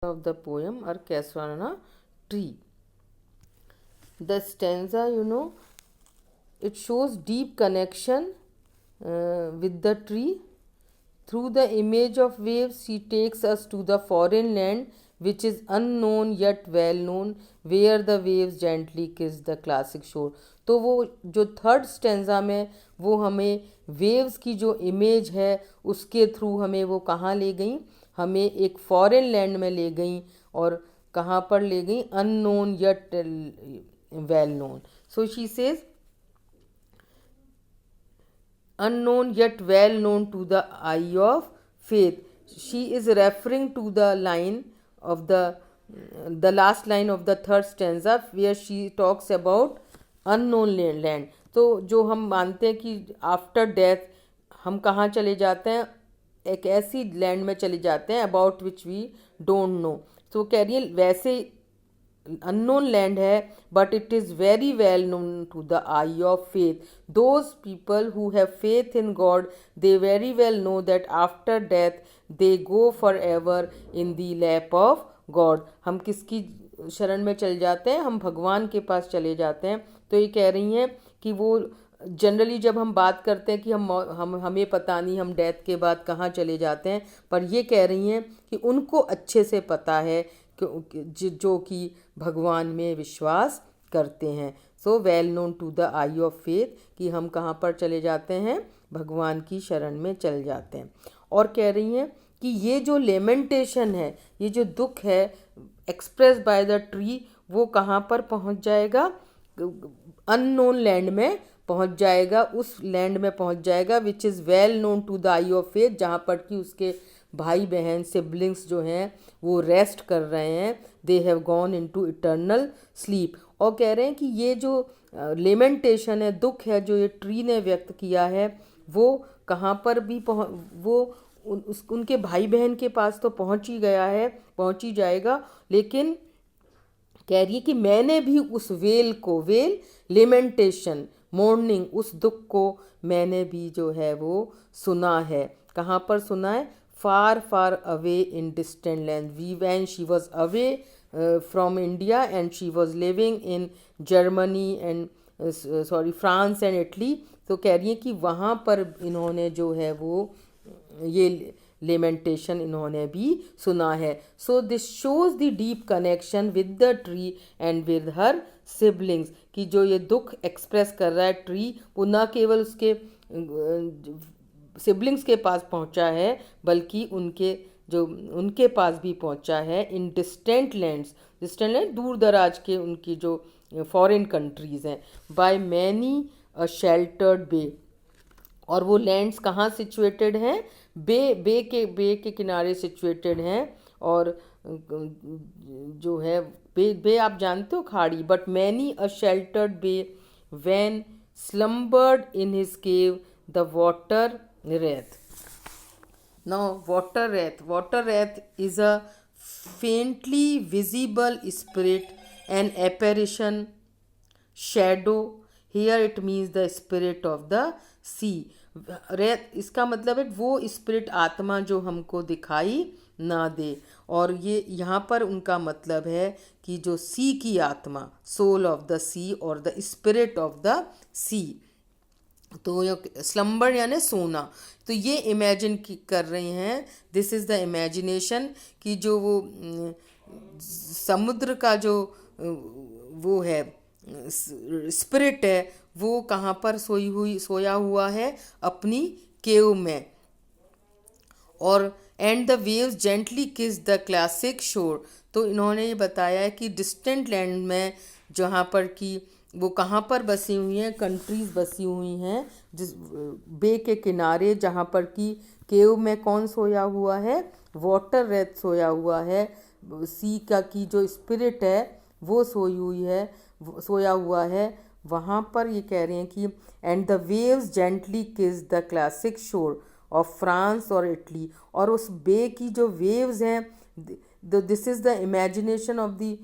of the poem or Casuarina tree. The stanza, it shows deep connection with the tree. Through the image of waves, she takes us to the foreign land which is unknown yet well known, where the waves gently kiss the classic shore. तो वो जो third stanza में वो हमें waves की जो image है उसके थ्रू हमें वो कहाँ ले गई, हमें एक फॉरेन लैंड में ले गई और कहाँ पर ले गई, unknown yet well known. So she says unknown yet well known to the eye of faith. She is referring to the line of the last line of the third stanza where she talks about unknown land. तो जो हम मानते हैं कि after death हम कहाँ चले जाते हैं, एक ऐसी लैंड में चले जाते हैं about which we don't know. तो कह रही है वैसे unknown land है, but it is very well known to the eye of faith. Those people who have faith in God, they very well know that after death they go forever in the lap of God. हम किसकी शरण में चले जाते हैं, हम भगवान के पास चले जाते हैं. तो ये कह रही हैं कि वो जनरली जब हम बात करते हैं कि हमें पता नहीं हम डेथ के बाद कहाँ चले जाते हैं, पर ये कह रही हैं कि उनको अच्छे से पता है जो कि भगवान में विश्वास करते हैं. So well known to the eye of faith कि हम कहाँ पर चले जाते हैं, भगवान की शरण में चले जाते हैं. और कह रही हैं कि ये जो लेमेंटेशन है, ये जो दुख है एक्सप्रेस बाय द ट्री, वो कहाँ पर पहुँच जाएगा, अननोन लैंड में पहुँच जाएगा, उस लैंड में पहुँच जाएगा which is well known to the eye of faith, जहाँ पर कि उसके भाई बहन सिबलिंग्स जो हैं वो रेस्ट कर रहे हैं. They have gone into eternal sleep. और कह रहे हैं कि ये जो लेमेंटेशन है, दुख है जो ये ट्री ने व्यक्त किया है, वो कहाँ पर भी वो उनके भाई बहन के पास तो पहुँच ही गया है, पहुँच ही जाएगा. लेकिन कह रही है कि मैंने भी उस वेल लेमेंटेशन मॉर्निंग, उस दुख को मैंने भी जो है वो सुना है. कहाँ पर सुना है, far far away in distant lands. When she was away from India and she was living in Germany and France and Italy, तो कह रही है कि वहाँ पर इन्होंने जो है वो ये लेमेंटेशन इन्होंने भी सुना है. So this shows the deep connection with the tree and with her siblings, कि जो ये दुख एक्सप्रेस कर रहा है ट्री, वो न केवल उसके सिबलिंग्स के पास पहुंचा है बल्कि उनके पास भी पहुंचा है इन डिस्टेंट लैंड्स दूर दराज के उनकी जो फॉरेन कंट्रीज़ हैं. बाय मैनी अ शेल्टर्ड बे. और वो लैंड्स कहाँ सिचुएटेड हैं, बे के किनारे सिचुएटेड हैं. और जो है बे आप जानते हो, खाड़ी. But many a sheltered bay when slumbered in his cave the water wraith. Now water wraith is a faintly visible spirit, an apparition, shadow. Here it means the spirit of the sea. wraith इसका मतलब है वो spirit, आत्मा जो हमको दिखाई ना दे. और ये यहाँ पर उनका मतलब है कि जो सी की आत्मा, सोल ऑफ द सी और द स्पिरिट ऑफ द सी. तो स्लम्बर यानी सोना. तो ये इमेजिन कर रही हैं, दिस इज़ द इमेजिनेशन, कि जो वो समुद्र का जो वो है स्पिरिट है, वो कहाँ पर सोया हुआ है, अपनी केव में. और एंड द वेव्स जेंटली किस द क्लासिक शोर. तो इन्होंने ये बताया है कि डिस्टेंट लैंड में जहाँ पर कि वो कहाँ पर बसी हुई हैं, कंट्रीज़ बसी हुई हैं जिस बे के किनारे, जहाँ पर कि केव में कौन सोया हुआ है, वाटर रेथ सोया हुआ है. सी का की जो स्पिरिट है वो सोया हुआ है वहाँ पर. ये कह रहे हैं कि एंड द वेव्स जेंटली किस द क्लासिक शोर ऑफ फ्रांस और इटली. और उस बे की जो वेव्स हैं, this is the imagination of the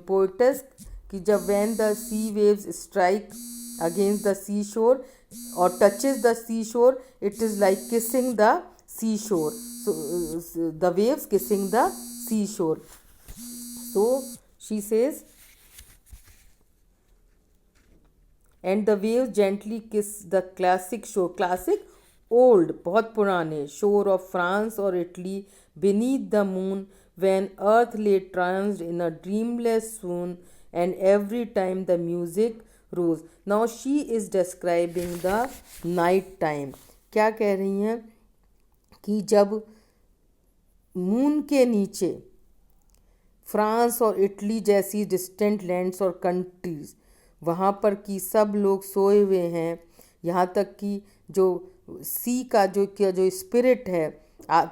poets, कि जब when the sea waves strike against the seashore or touches the seashore, it is like kissing the seashore. So the waves kissing the seashore. So she says, and the waves gently kiss the classic shore, classic old, बहुत पुराने shore of France or Italy, beneath the moon, when earth lay tranced in a dreamless swoon, and every time the music rose. Now she is describing the night time. क्या कह रही हैं कि जब moon के नीचे फ्रांस और Italy जैसी डिस्टेंट लैंड्स और कंट्रीज़, वहाँ पर कि सब लोग सोए हुए हैं, यहाँ तक कि जो सी का जो स्पिरिट है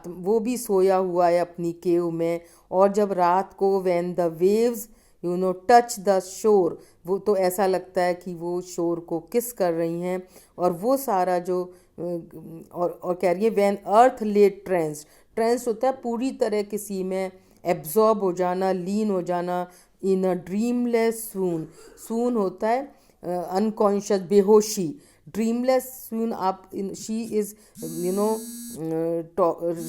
वो भी सोया हुआ है अपनी केव में. और जब रात को when the waves touch the shore, वो तो ऐसा लगता है कि वो शोर को किस कर रही हैं. और वो सारा जो और कह रही है व्हेन अर्थ ले ट्रेंस होता है पूरी तरह किसी में एब्जॉर्ब हो जाना, लीन हो जाना. इन अ ड्रीमलेस सून होता है अनकॉन्शियस, बेहोशी. ड्रीमलेस सून आप she is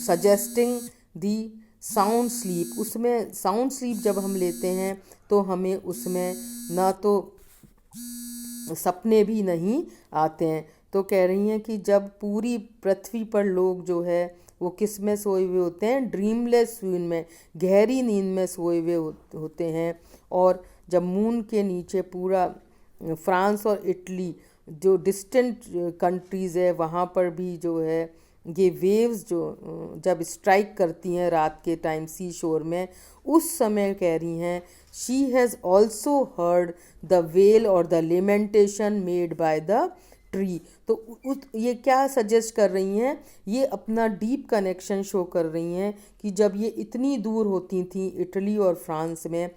suggesting the sound sleep. उसमें साउंड स्लीप जब हम लेते हैं तो हमें उसमें ना तो सपने भी नहीं आते हैं. तो कह रही हैं कि जब पूरी पृथ्वी पर लोग जो है वो किस में सोए हुए होते हैं, ड्रीमलेस स्वीन में, गहरी नींद में सोए हुए होते हैं. और जब मून के नीचे पूरा फ्रांस और इटली जो डिस्टेंट कंट्रीज़ है वहाँ पर भी जो है ये वेव्स जो जब स्ट्राइक करती हैं रात के टाइम सी शोर में, उस समय कह रही हैं she has also heard the well और the lamentation made by the tree. तो ये क्या सजेस्ट कर रही हैं, ये अपना डीप कनेक्शन शो कर रही हैं कि जब ये इतनी दूर होती थी इटली और फ्रांस में,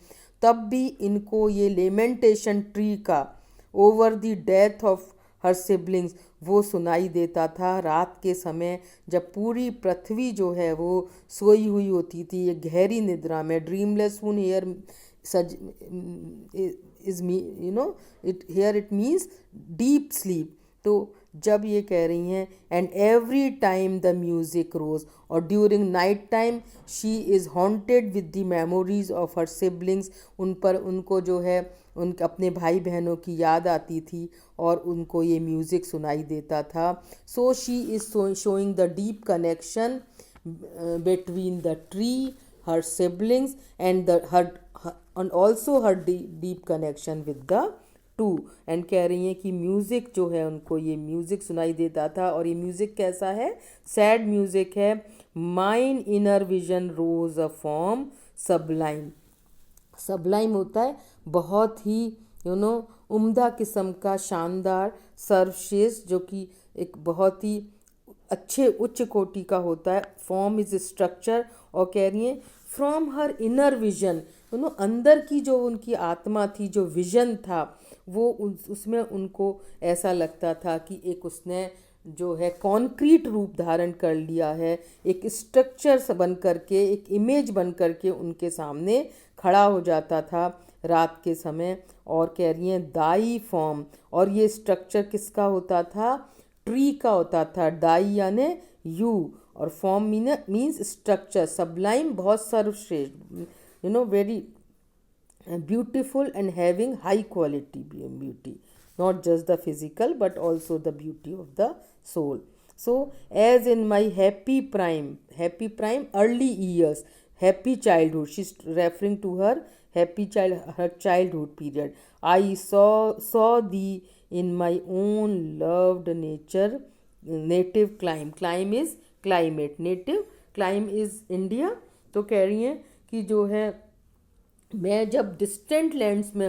तब भी इनको ये लेमेंटेशन ट्री का over the death of her siblings वो सुनाई देता था रात के समय, जब पूरी पृथ्वी जो है वो सोई हुई होती थी ये गहरी निद्रा में. Dreamless one here is it means deep sleep. तो जब ये कह रही हैं and every time the music rose, और during night time she is haunted with the memories of her siblings. उनको जो है उनके अपने भाई बहनों की याद आती थी और उनको ये म्यूज़िक सुनाई देता था. So she is showing the deep connection between the tree, her siblings and also her deep connection with the two. And कह रही हैं कि म्यूज़िक जो है उनको ये म्यूज़िक सुनाई देता था. और ये म्यूज़िक कैसा है, सैड म्यूज़िक है. Mine inner vision rose a form sublime. Sublime होता है बहुत ही उम्दा किस्म का, शानदार, सर्वश्रेष्ठ, जो कि एक बहुत ही अच्छे उच्च कोटि का होता है. Form is structure. और कह रही हैं फ्रॉम हर इनर विजन, अंदर की जो उनकी आत्मा थी, जो विजन था, वो उसमें उनको ऐसा लगता था कि एक उसने जो है कॉन्क्रीट रूप धारण कर लिया है, एक स्ट्रक्चर बन करके, एक इमेज बन करके उनके सामने खड़ा हो जाता था रात के समय. और कह रही हैं दाई फॉर्म, और ये स्ट्रक्चर किसका होता था, ट्री का होता था. दाई यानी यू, और फॉर्म मीन्स स्ट्रक्चर. सबलाइम बहुत सर्वश्रेष्ठ, very beautiful and having high quality beauty, not just the physical but also the beauty of the soul. So as in my happy prime, early years, happy childhood, she's referring to her her childhood period, I saw thee in my own loved nature, native clime is climate, native clime is India. तो कह रही हैं कि जो है मैं जब distant lands में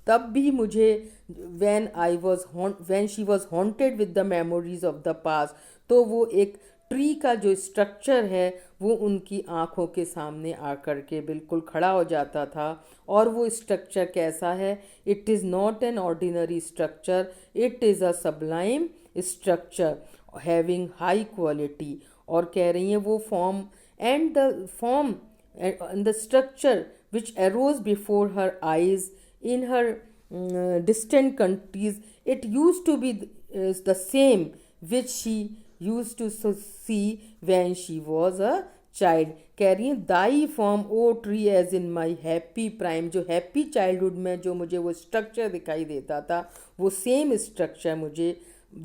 तब भी मुझे when she was haunted with the memories of the past, तो वो एक ट्री का जो स्ट्रक्चर है वो उनकी आँखों के सामने आकर के बिल्कुल खड़ा हो जाता था. और वो स्ट्रक्चर कैसा है, it is not an ordinary structure, it is a Sublime structure having high quality. और कह रही हैं वो form and the structure which arose before her eyes in her distant countries, it used to be the same which she used to see when she was a child. कह रही हैं thy form o tree as in my happy prime, जो happy childhood में जो मुझे वो structure दिखाई देता था, वो सेम स्ट्रक्चर मुझे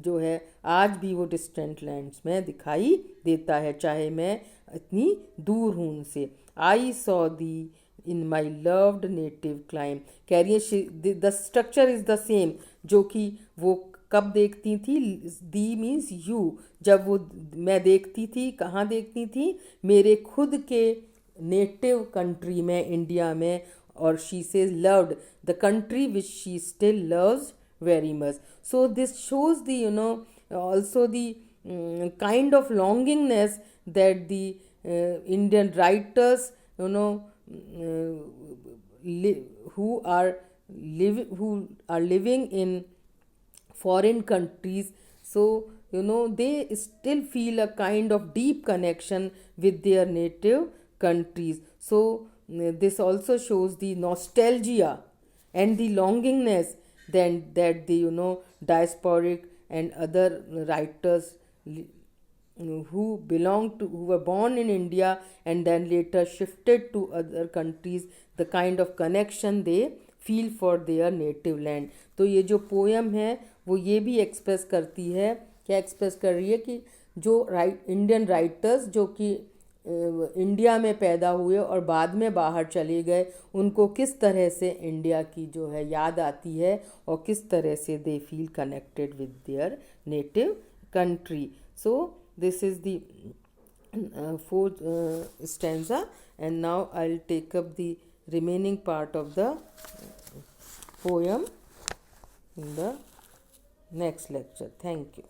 जो है आज भी वो डिस्टेंट लैंड्स में दिखाई देता है, चाहे मैं इतनी दूर हूँ उनसे। I saw the in my loved native climb, कह रही है the structure is the same, जो कि वो कब देखती थी, दी मीन्स यू, जब वो मैं देखती थी, कहाँ देखती थी, मेरे खुद के नेटिव कंट्री में, इंडिया में। और she says loved the country which she still loves very much. So this shows the also the kind of longingness that the Indian writers uh, who are living in foreign countries, so they still feel a kind of deep connection with their native countries. So this also shows the nostalgia and the longingness then that the diasporic and other writers who were born in India and then later shifted to other countries, the kind of connection they feel for their native land. तो ये जो poem है वो ये भी express करती है, क्या एक्सप्रेस कर रही है कि जो इंडियन राइटर्स जो कि इंडिया में पैदा हुए और बाद में बाहर चले गए, उनको किस तरह से इंडिया की जो है याद आती है और किस तरह से they feel connected with their native country. So this is the fourth stanza, and now I'll take up the remaining part of the poem in the next lecture. Thank you.